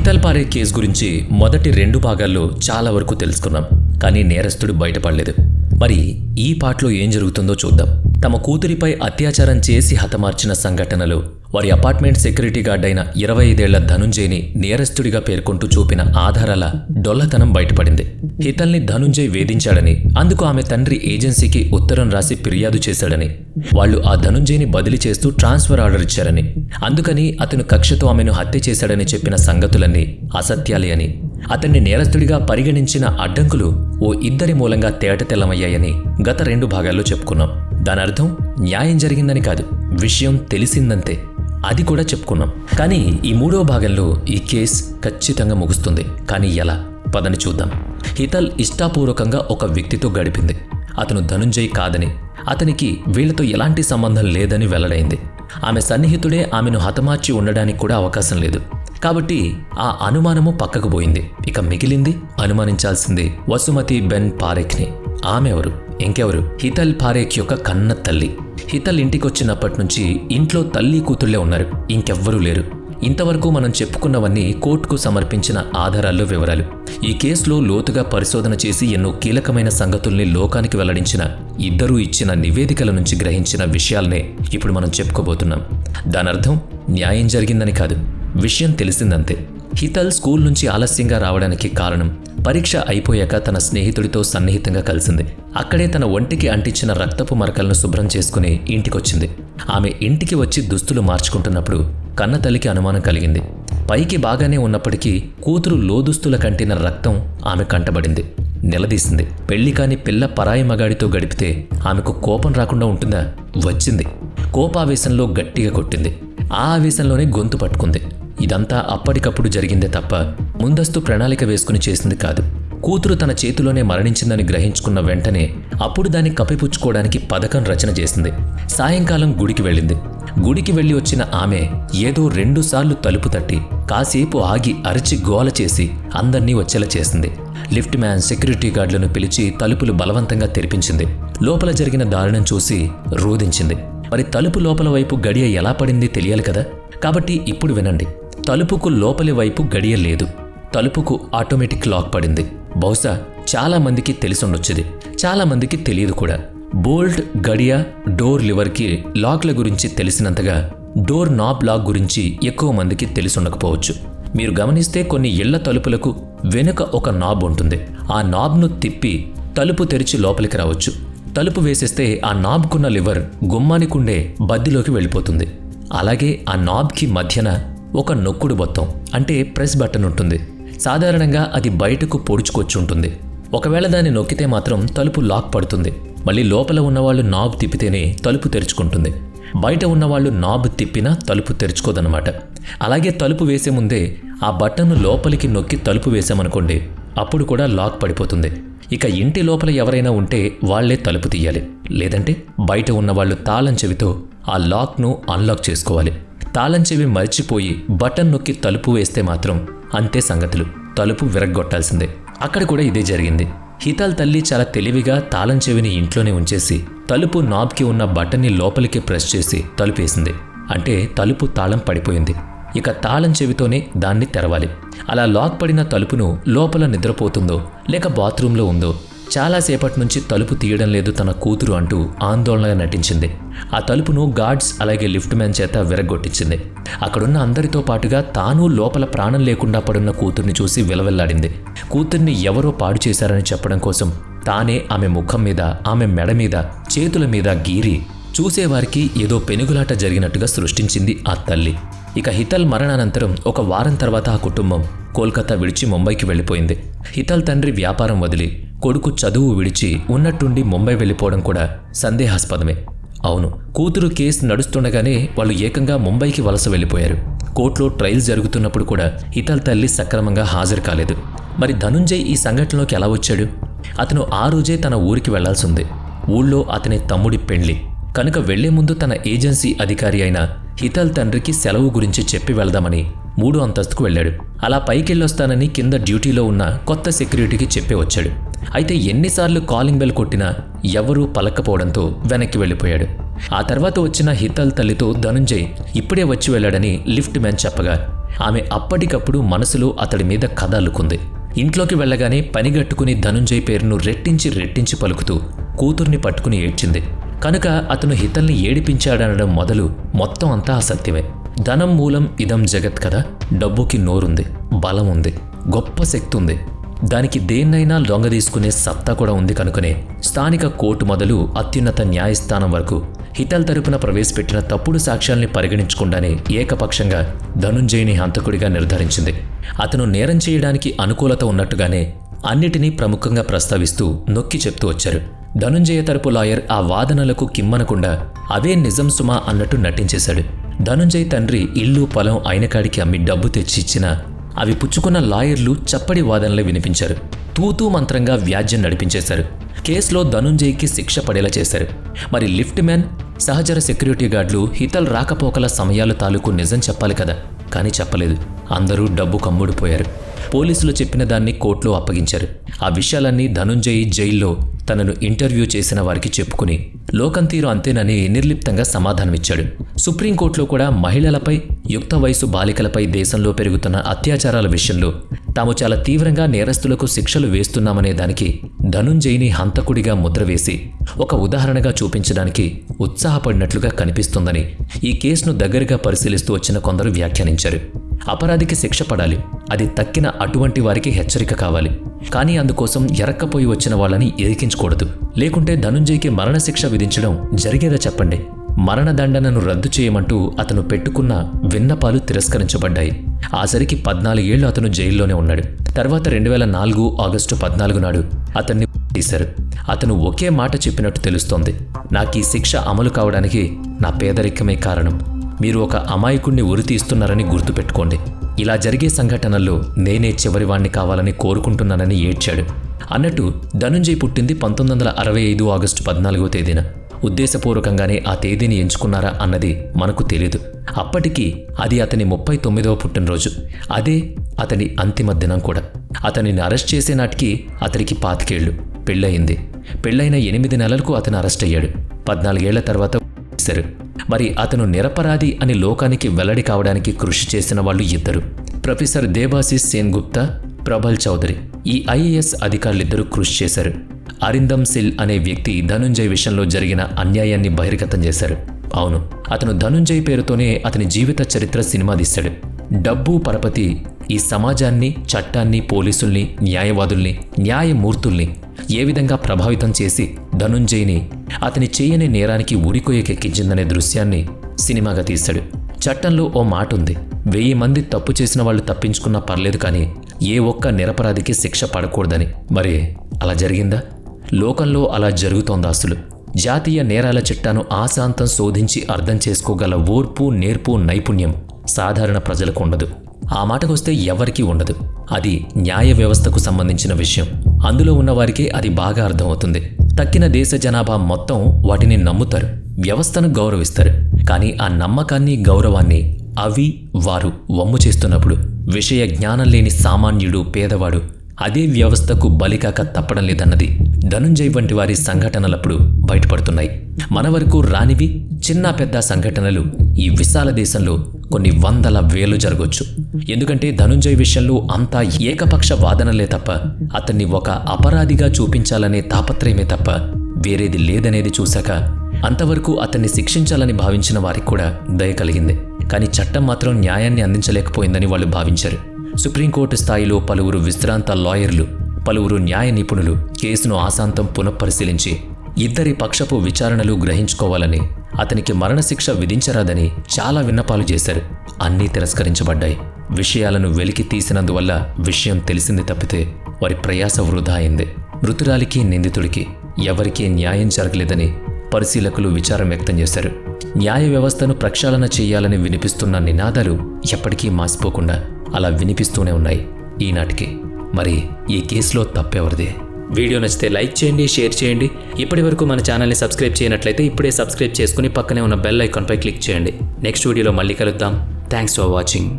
హితల్ Parekh case గురించి మొదటి 2 భాగాల్లో చాలా వరకు తెలుసుకున్నాం, కానీ నేరస్తుడు బయటపడలేదు. మరి ఈ పాటలో ఏం జరుగుతుందో చూద్దాం. తమ కూతురిపై అత్యాచారం చేసి హతమార్చిన సంఘటనలు, వారి అపార్ట్మెంట్ సెక్యూరిటీ గార్డ్ అయిన 25 ఏళ్ల ధనుంజయ్ని నేరస్తుడిగా పేర్కొంటూ చూపిన ఆధారాల డొల్లతనం బయటపడింది. హితల్ని ధనుంజయ్ వేధించాడని, అందుకు ఆమె తండ్రి ఏజెన్సీకి ఉత్తరం రాసి ఫిర్యాదు చేశాడని, వాళ్లు ఆ ధనుంజయ్ని బదిలీ చేస్తూ ట్రాన్స్ఫర్ ఆర్డర్ ఇచ్చారని, అందుకని అతను కక్షతో ఆమెను హత్య చేశాడని చెప్పిన సంగతులన్నీ అసత్యాలే అని, అతన్ని నేరస్తుడిగా పరిగణించిన అడ్డంకులు ఓ ఇద్దరి మూలంగా తేటతెల్లమయ్యాయని గత 2 భాగాల్లో చెప్పుకున్నాం. దానర్థం న్యాయం జరిగిందని కాదు, విషయం తెలిసిందంతే. అది కూడా చెప్పుకున్నాం. కానీ ఈ 3వ భాగంలో ఈ కేసు ఖచ్చితంగా ముగుస్తుంది. కానీ ఎలా? పదని చూద్దాం. హితల్ ఇష్టాపూర్వకంగా ఒక వ్యక్తితో గడిపింది. అతను ధనుంజయ్ కాదని, అతనికి వీళ్లతో ఎలాంటి సంబంధం లేదని వెల్లడైంది. ఆమె సన్నిహితుడే ఆమెను హతమార్చి ఉండడానికి కూడా అవకాశం లేదు. కాబట్టి ఆ అనుమానము పక్కకు పోయింది. ఇక మిగిలింది అనుమానించాల్సింది వసుమతి బెన్ పారేఖ్ని. ఆమె ఎవరు? ఇంకెవరు? హితల్ పారేఖ్ యొక్క కన్న తల్లి. హితల్ ఇంటికొచ్చినప్పటి నుంచి ఇంట్లో తల్లి కూతుళ్లే ఉన్నారు, ఇంకెవ్వరూ లేరు. ఇంతవరకు మనం చెప్పుకున్నవన్నీ కోర్టుకు సమర్పించిన ఆధారాల్లో వివరాలు. ఈ కేసులో లోతుగా పరిశోధన చేసి ఎన్నో కీలకమైన సంగతుల్ని లోకానికి వెల్లడించిన ఇద్దరూ ఇచ్చిన నివేదికల నుంచి గ్రహించిన విషయాలనే ఇప్పుడు మనం చెప్పుకోబోతున్నాం. దానర్థం న్యాయం జరిగిందని కాదు, విషయం తెలిసిందంతే. హితల్ స్కూల్ నుంచి ఆలస్యంగా రావడానికి కారణం, పరీక్ష అయిపోయాక తన స్నేహితుడితో సన్నిహితంగా కలిసింది. అక్కడే తన ఒంటికి అంటించిన రక్తపు మరకలను శుభ్రం చేసుకుని ఇంటికొచ్చింది. ఆమె ఇంటికి వచ్చి దుస్తులు మార్చుకుంటున్నప్పుడు కన్నతల్లికి అనుమానం కలిగింది. పైకి బాగానే ఉన్నప్పటికీ కూతురు లోదుస్తుల కంటిన రక్తం ఆమె కంటబడింది. నిలదీసింది. పెళ్లి కాని పిల్ల పరాయి మగాడితో గడిపితే ఆమెకు కోపం రాకుండా ఉంటుందా? వచ్చింది. కోపావేశంలో గట్టిగా కొట్టింది. ఆ ఆవేశంలోనే గొంతు పట్టుకుంది. ఇదంతా అప్పటికప్పుడు జరిగిందే తప్ప ముందస్తు ప్రణాళిక వేసుకుని చేసింది కాదు. కూతురు తన చేతిలోనే మరణించిందని గ్రహించుకున్న వెంటనే అప్పుడు దాన్ని కప్పిపుచ్చుకోవడానికి పథకం రచన చేసింది. సాయంకాలం గుడికి వెళ్ళింది. గుడికి వెళ్ళి వచ్చిన ఆమె ఏదో 2 సార్లు తలుపు తట్టి కాసేపు ఆగి అరచి గోల చేసి అందర్నీ వచ్చేలా చేసింది. లిఫ్ట్ మ్యాన్, సెక్యూరిటీ గార్డులను పిలిచి తలుపులు బలవంతంగా తెరిపించింది. లోపల జరిగిన దారుణం చూసి రోదించింది. మరి తలుపు లోపల వైపు గడియ ఎలా పడింది తెలియాలి కదా. కాబట్టి ఇప్పుడు వినండి. తలుపుకు లోపలి వైపు గడియ లేదు. తలుపుకు ఆటోమేటిక్ లాక్ పడింది. బహుశా చాలా మందికి తెలిసుండొచ్చుది, చాలా మందికి తెలియదు కూడా. బోల్ట్, గడియ, డోర్ లివర్కి లాక్ల గురించి తెలిసినంతగా డోర్ నాబ్ లాక్ గురించి ఎక్కువ మందికి తెలిసుండకపోవచ్చు. మీరు గమనిస్తే కొన్ని ఇళ్ల తలుపులకు వెనుక ఒక నాబ్ ఉంటుంది. ఆ నాబ్ను తిప్పి తలుపు తెరిచి లోపలికి రావచ్చు. తలుపు వేసేస్తే ఆ నాబ్కున్న లివర్ గుమ్మానికుండే బద్దిలోకి వెళ్ళిపోతుంది. అలాగే ఆ నాబ్కి మధ్యన ఒక నొక్కుడు బొత్తం అంటే ప్రెస్ బటన్ ఉంటుంది. సాధారణంగా అది బయటకు పొడుచుకొచ్చి ఉంటుంది. ఒకవేళ దాన్ని నొక్కితే మాత్రం తలుపు లాక్ పడుతుంది. మళ్ళీ లోపల ఉన్నవాళ్ళు నాబ్ తిప్పితేనే తలుపు తెరుచుకుంటుంది. బయట ఉన్నవాళ్ళు నాబ్ తిప్పినా తలుపు తెరుచుకోదన్నమాట. అలాగే తలుపు వేసే ముందే ఆ బటన్ను లోపలికి నొక్కి తలుపు వేసామనుకోండి, అప్పుడు కూడా లాక్ పడిపోతుంది. ఇక ఇంటి లోపల ఎవరైనా ఉంటే వాళ్లే తలుపు తీయాలి. లేదంటే బయట ఉన్నవాళ్లు తాళం చెవితో ఆ లాక్ను అన్లాక్ చేసుకోవాలి. తాళం చెవి మర్చిపోయి బటన్ నొక్కి తలుపు వేస్తే మాత్రం అంతే సంగతులు, తలుపు విరగ్గొట్టాల్సిందే. అక్కడ కూడా ఇదే జరిగింది. హితల్ తల్లి చాలా తెలివిగా తాళం చెవిని ఇంట్లోనే ఉంచేసి తలుపు నాబ్కి ఉన్న బటన్ని లోపలికి ప్రెస్ చేసి తలుపేసింది. అంటే తలుపు తాళం పడిపోయింది. ఇక తాళం చెవితోనే దాన్ని తెరవాలి. అలా లాక్ పడిన తలుపును లోపల నిద్రపోతుందో లేక బాత్రూంలో ఉందో చాలాసేపటి నుంచి తలుపు తీయడం లేదు తన కూతురు అంటూ ఆందోళనగా నటించింది. ఆ తలుపును గార్డ్స్ అలాగే లిఫ్ట్ మ్యాన్ చేత విరగ్గొట్టించింది. అక్కడున్న అందరితో పాటుగా తాను లోపల ప్రాణం లేకుండా పడున్న కూతుర్ని చూసి విలవెల్లాడింది. కూతుర్ని ఎవరో పాడు చేశారని చెప్పడం కోసం తానే ఆమె ముఖం మీద, ఆమె మెడ మీద, చేతుల మీద గీరి చూసేవారికి ఏదో పెనుగులాట జరిగినట్టుగా సృష్టించింది ఆ తల్లి. ఇక హితల్ మరణానంతరం ఒక వారం తర్వాత ఆ కుటుంబం కోల్కతా విడిచి ముంబైకి వెళ్ళిపోయింది. హితల్ తండ్రి వ్యాపారం వదిలి కొడుకు చదువు విడిచి ఉన్నట్టుండి ముంబై వెళ్ళిపోవడం కూడా సందేహాస్పదమే. అవును, కూతురు కేసు నడుస్తుండగానే వాళ్ళు ఏకంగా ముంబైకి వలస వెళ్ళిపోయారు. కోర్టులో ట్రయల్స్ జరుగుతున్నప్పుడు కూడా హితల్ తల్లి సక్రమంగా హాజరు కాలేదు. మరి ధనుంజయ్ ఈ సంఘటనలోకి ఎలా వచ్చాడు? అతను ఆ రోజే తన ఊరికి వెళ్లాల్సింది. ఊళ్ళో అతని తమ్ముడి పెళ్లి కనుక వెళ్లే ముందు తన ఏజెన్సీ అధికారి అయిన హితల్ తండ్రికి సెలవు గురించి చెప్పి వెళ్దామని 3వ అంతస్తుకు వెళ్ళాడు. అలా పైకెళ్ళొస్తానని కింద డ్యూటీలో ఉన్న కొత్త సెక్యూరిటీకి చెప్పి వచ్చాడు. అయితే ఎన్నిసార్లు కాలింగ్ బెల్ కొట్టినా ఎవరూ పలక్కపోవడంతో వెనక్కి వెళ్ళిపోయాడు. ఆ తర్వాత వచ్చిన హితల్ తల్లితో ధనుంజయ్ ఇప్పుడే వచ్చి వెళ్ళాడని లిఫ్ట్ మ్యాన్ చెప్పగా ఆమె అప్పటికప్పుడు మనసులో అతడి మీద కథ అల్లుకుంది. ఇంట్లోకి వెళ్ళగానే పనిగట్టుకుని ధనుంజయ్ పేరును రెట్టించి పలుకుతూ కూతుర్ని పట్టుకుని ఏడ్చింది. కనుక అతను హితల్ని ఏడిపించాడనడం మొదలు మొత్తం అంతా అసత్యమే. ధనం మూలం ఇదం జగత్ కదా. డబ్బుకి నోరుంది, బలం ఉంది, గొప్ప శక్తి ఉంది. దానికి దేన్నైనా లొంగదీసుకునే సత్తా కూడా ఉంది. కనుకనే స్థానిక కోర్టు మొదలు అత్యున్నత న్యాయస్థానం వరకు హితల్ తరపున ప్రవేశపెట్టిన తప్పుడు సాక్ష్యాల్ని పరిగణించకుండానే ఏకపక్షంగా ధనుంజయ్ని హంతకుడిగా నిర్ధారించింది. అతను నేరం చేయడానికి అనుకూలత ఉన్నట్టుగానే అన్నిటినీ ప్రముఖంగా ప్రస్తావిస్తూ నొక్కి చెప్తూ వచ్చారు. ధనుంజయ తరపు లాయర్ ఆ వాదనలకు కిమ్మనకుండా అవే నిజం సుమా అన్నట్టు నటించేశాడు. ధనుంజయ్ తండ్రి ఇల్లు పొలం అయినకాడికి అమ్మి డబ్బు తెచ్చి ఇచ్చినా అవి పుచ్చుకున్న లాయర్లు చప్పడి వాదనలే వినిపించారు. తూతూ మంత్రంగా వ్యాజ్యం నడిపించేశారు. కేసులో ధనుంజయ్కి శిక్ష పడేలా చేశారు. మరి లిఫ్ట్ మ్యాన్, సహచర సెక్యూరిటీ గార్డులు హితల్ రాకపోకల సమయాల తాలూకు నిజం చెప్పాలి కదా, కానీ చెప్పలేదు. అందరూ డబ్బు కమ్ముడిపోయారు. పోలీసులు చెప్పిన దాన్ని కోర్టులో అప్పగించారు. ఆ విషయాలన్నీ ధనుంజయ్ జైల్లో తనను ఇంటర్వ్యూ చేసిన వారికి చెప్పుకుని లోకంతీరు అంతేనని నిర్లిప్తంగా సమాధానమిచ్చాడు. సుప్రీంకోర్టులో కూడా మహిళలపై, యుక్త వయసు బాలికలపై దేశంలో పెరుగుతున్న అత్యాచారాల విషయంలో తాము చాలా తీవ్రంగా నేరస్తులకు శిక్షలు వేస్తున్నామనే దానికి ధనుంజయ్ని హంతకుడిగా ముద్రవేసి ఒక ఉదాహరణగా చూపించడానికి ఉత్సాహపడినట్లుగా కనిపిస్తుందని ఈ కేసును దగ్గరగా పరిశీలిస్తూ వచ్చిన కొందరు వ్యాఖ్యానించారు. అపరాధికి శిక్ష పడాలి, అది తక్కిన అటువంటి వారికి హెచ్చరిక కావాలి. కానీ అందుకోసం ఎరక్కపోయి వచ్చిన వాళ్ళని ఇరికించకూడదు. లేకుంటే ధనుంజయ్కి మరణశిక్ష విధించడం జరిగేదా చెప్పండి. మరణదండనను రద్దు చేయమంటూ అతను పెట్టుకున్న విన్నపాలు తిరస్కరించబడ్డాయి. ఆసరికి 14 ఏళ్లు అతను జైల్లోనే ఉన్నాడు. తర్వాత 2004 ఆగస్టు 14 నాడు అతన్ని తీశారు. అతను ఒకే మాట చెప్పినట్టు తెలుస్తోంది. నాకీ శిక్ష అమలు కావడానికి నా పేదరికమే కారణం. మీరు ఒక అమాయకుణ్ణి ఉరితీస్తున్నారని గుర్తుపెట్టుకోండి. ఇలా జరిగే సంఘటనల్లో నేనే చివరివాణ్ణి కావాలని కోరుకుంటున్నానని ఏడ్చాడు. అన్నట్టు ధనుంజయ్ పుట్టింది 1965 ఆగస్టు 14వ తేదీన. ఉద్దేశపూర్వకంగానే ఆ తేదీని ఎంచుకున్నారా అన్నది మనకు తెలీదు. అప్పటికి అది అతని 39వ పుట్టినరోజు. అదే అతని అంతిమ దినం కూడా. అతనిని అరెస్ట్ చేసే నాటికి అతనికి 25 ఏళ్లు. పెళ్ళయింది. పెళ్ళైన 8 నెలలకు అతను అరెస్ట్ అయ్యాడు. 14 ఏళ్ల తర్వాత చేశారు. మరి అతను నిరపరాధి అని లోకానికి వెల్లడి కావడానికి కృషి చేసిన వాళ్ళు ఇద్దరు, ప్రొఫెసర్ దేబాశిష్ సేన్ గుప్తా, ప్రభల్ చౌదరి. ఈ ఐఏఎస్ అధికారులిద్దరూ కృషి చేశారు. అరిందమ్ సిల్ అనే వ్యక్తి ధనుంజయ్ విషయంలో జరిగిన అన్యాయాన్ని బహిర్గతం చేశారు. అవును, అతను ధనుంజయ్ పేరుతోనే అతని జీవిత చరిత్ర సినిమా తీశాడు. డబ్బు పరపతి ఈ సమాజాన్ని, చట్టాన్ని, పోలీసుల్ని, న్యాయవాదుల్ని, న్యాయమూర్తుల్ని ఏ విధంగా ప్రభావితం చేసి ధనుంజయ్ని అతని చేయని నేరానికి ఉరికొయ్యకెక్కించిందనే దృశ్యాన్ని సినిమాగా తీశాడు. చట్టంలో ఓ మాట ఉంది, 1000 మంది తప్పు చేసిన వాళ్ళు తప్పించుకున్నా పర్లేదు, కానీ ఏ ఒక్క నిరపరాధికి శిక్ష పడకూడదని. మరి అలా జరిగిందా? లోకంలో అలా జరుగుతోంది. అసలు జాతీయ నేరాల చట్టాను ఆశాంతం శోధించి అర్థం చేసుకోగల ఓర్పు, నేర్పు, నైపుణ్యం సాధారణ ప్రజలకు ఉండదు. ఆ మాటకొస్తే ఎవరికీ ఉండదు. అది న్యాయ వ్యవస్థకు సంబంధించిన విషయం. అందులో ఉన్నవారికే అది బాగా అర్థమవుతుంది. తక్కిన దేశ జనాభా మొత్తం వాటిని నమ్ముతారు, వ్యవస్థను గౌరవిస్తారు. కానీ ఆ నమ్మకాన్ని, గౌరవాన్ని వారు వమ్ము చేస్తున్నప్పుడు విషయ జ్ఞానం లేని సామాన్యుడు, పేదవాడు అదే వ్యవస్థకు బలికాక తప్పడం లేదన్నది ధనుంజయ్ వంటి వారి సంఘటనలప్పుడు బయటపడుతున్నాయి. మన వరకు రానివి చిన్న పెద్ద సంఘటనలు ఈ విశాల దేశంలో కొన్ని వందల వేలు జరగొచ్చు. ఎందుకంటే ధనుంజయ్ విషయంలో అంతా ఏకపక్ష వాదనలే తప్ప, అతన్ని ఒక అపరాధిగా చూపించాలనే తాపత్రయమే తప్ప వేరేది లేదనేది చూశాక అంతవరకు అతన్ని శిక్షించాలని భావించిన వారికి కూడా దయ కలిగింది. కానీ చట్టం మాత్రం న్యాయాన్ని అందించలేకపోయిందని వాళ్ళు భావించారు. సుప్రీంకోర్టు స్థాయిలో పలువురు విశ్రాంత లాయర్లు, పలువురు న్యాయ నిపుణులు కేసును ఆశాంతం పునఃపరిశీలించి ఇద్దరి పక్షపు విచారణలు గ్రహించుకోవాలని, అతనికి మరణశిక్ష విధించరాదని చాలా విన్నపాలు చేశారు. అన్నీ తిరస్కరించబడ్డాయి. విషయాలను వెలికి తీసినందువల్ల విషయం తెలిసింది తప్పితే వారి ప్రయాస వృధా అయింది. మృతురాలికి, నిందితుడికి ఎవరికీ న్యాయం జరగలేదని పరిశీలకులు విచారం వ్యక్తం చేశారు. న్యాయ వ్యవస్థను ప్రక్షాళన చేయాలని వినిపిస్తున్న నినాదాలు ఎప్పటికీ మాసిపోకుండా అలా వినిపిస్తూనే ఉన్నాయి ఈనాటికి. మరి ఈ కేసులో తప్పెవరిదే? వీడియో నచ్చితే లైక్ చేయండి, షేర్ చేయండి. ఇప్పటి వరకు మన ఛానల్ని సబ్స్క్రైబ్ చేయనట్లయితే ఇప్పుడే సబ్స్క్రైబ్ చేసుకుని పక్కనే ఉన్న బెల్ ఐకాన్పై క్లిక్ చేయండి. నెక్స్ట్ వీడియోలో మళ్ళీ కలుద్దాం. Thanks for watching.